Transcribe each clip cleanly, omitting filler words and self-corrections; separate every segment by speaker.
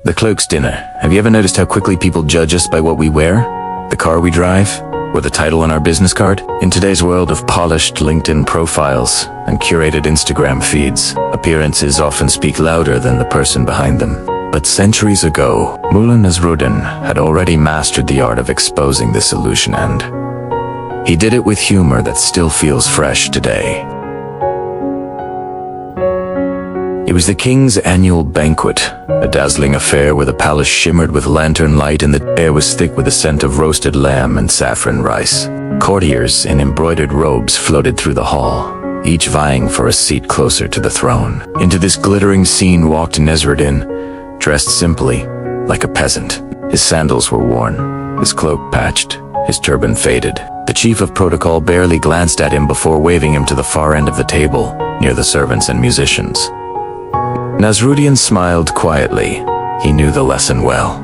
Speaker 1: The Cloak's dinner. Have you ever noticed how quickly people judge us by what we wear? The car we drive? Or the title on our business card? In today's world of polished LinkedIn profiles and curated Instagram feeds, appearances often speak louder than the person behind them. But centuries ago, Mulla Nasruddin had already mastered the art of exposing this illusion, and he did it with humor that still feels fresh today. It was the king's annual banquet, a dazzling affair where the palace shimmered with lantern light and the air was thick with the scent of roasted lamb and saffron rice. Courtiers in embroidered robes floated through the hall, each vying for a seat closer to the throne. Into this glittering scene walked Nasruddin, dressed simply, like a peasant. His sandals were worn, his cloak patched, his turban faded. The chief of protocol barely glanced at him before waving him to the far end of the table, near the servants and musicians. Nasruddin smiled quietly. He knew the lesson well.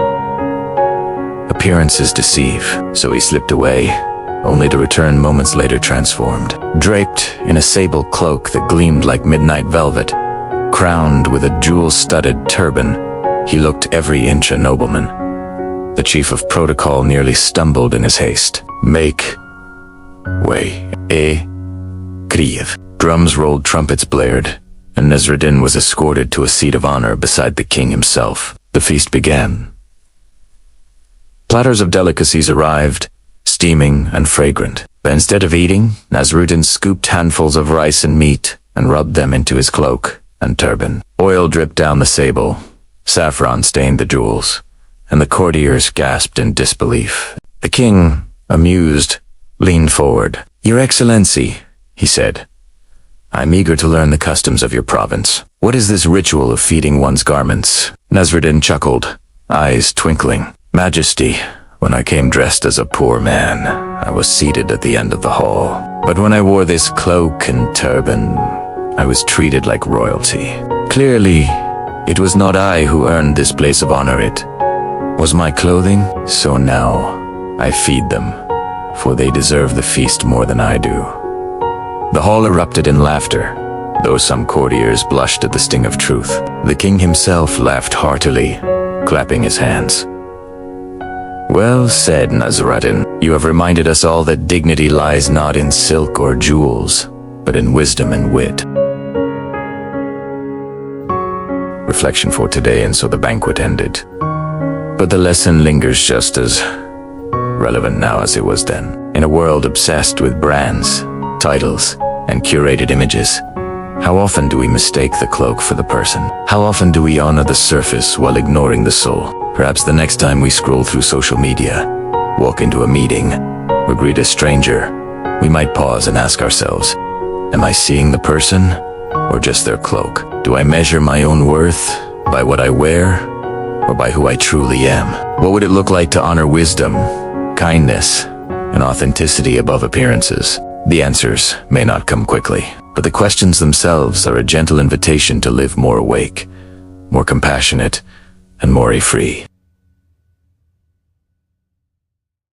Speaker 1: Appearances deceive, so he slipped away, only to return moments later transformed. Draped in a sable cloak that gleamed like midnight velvet, crowned with a jewel-studded turban, he looked every inch a nobleman. The chief of protocol nearly stumbled in his haste. Make way, Kriyev. Drums rolled, trumpets blared, and Nasruddin was escorted to a seat of honor beside the king himself. The feast began. Platters of delicacies arrived, steaming and fragrant. But instead of eating, Nasruddin scooped handfuls of rice and meat and rubbed them into his cloak and turban. Oil dripped down the sable, saffron stained the jewels, and the courtiers gasped in disbelief. The king, amused, leaned forward. "Your Excellency," he said, "I'm eager to learn the customs of your province. What is this ritual of feeding one's garments?" Nasruddin chuckled, eyes twinkling. "Majesty, when I came dressed as a poor man, I was seated at the end of the hall. But when I wore this cloak and turban, I was treated like royalty. Clearly, it was not I who earned this place of honor, it was my clothing. So now, I feed them, for they deserve the feast more than I do." The hall erupted in laughter, though some courtiers blushed at the sting of truth. The king himself laughed heartily, clapping his hands. "Well said, Nasruddin. You have reminded us all that dignity lies not in silk or jewels, but in wisdom and wit." Reflection for today, and so the banquet ended. But the lesson lingers just as relevant now as it was then. In a world obsessed with brands, titles, and curated images, how often do we mistake the cloak for the person? How often do we honor the surface while ignoring the soul? Perhaps the next time we scroll through social media, walk into a meeting, or greet a stranger, we might pause and ask ourselves, am I seeing the person or just their cloak? Do I measure my own worth by what I wear or by who I truly am? What would it look like to honor wisdom, kindness, and authenticity above appearances? The answers may not come quickly, but the questions themselves are a gentle invitation to live more awake, more compassionate, and more free.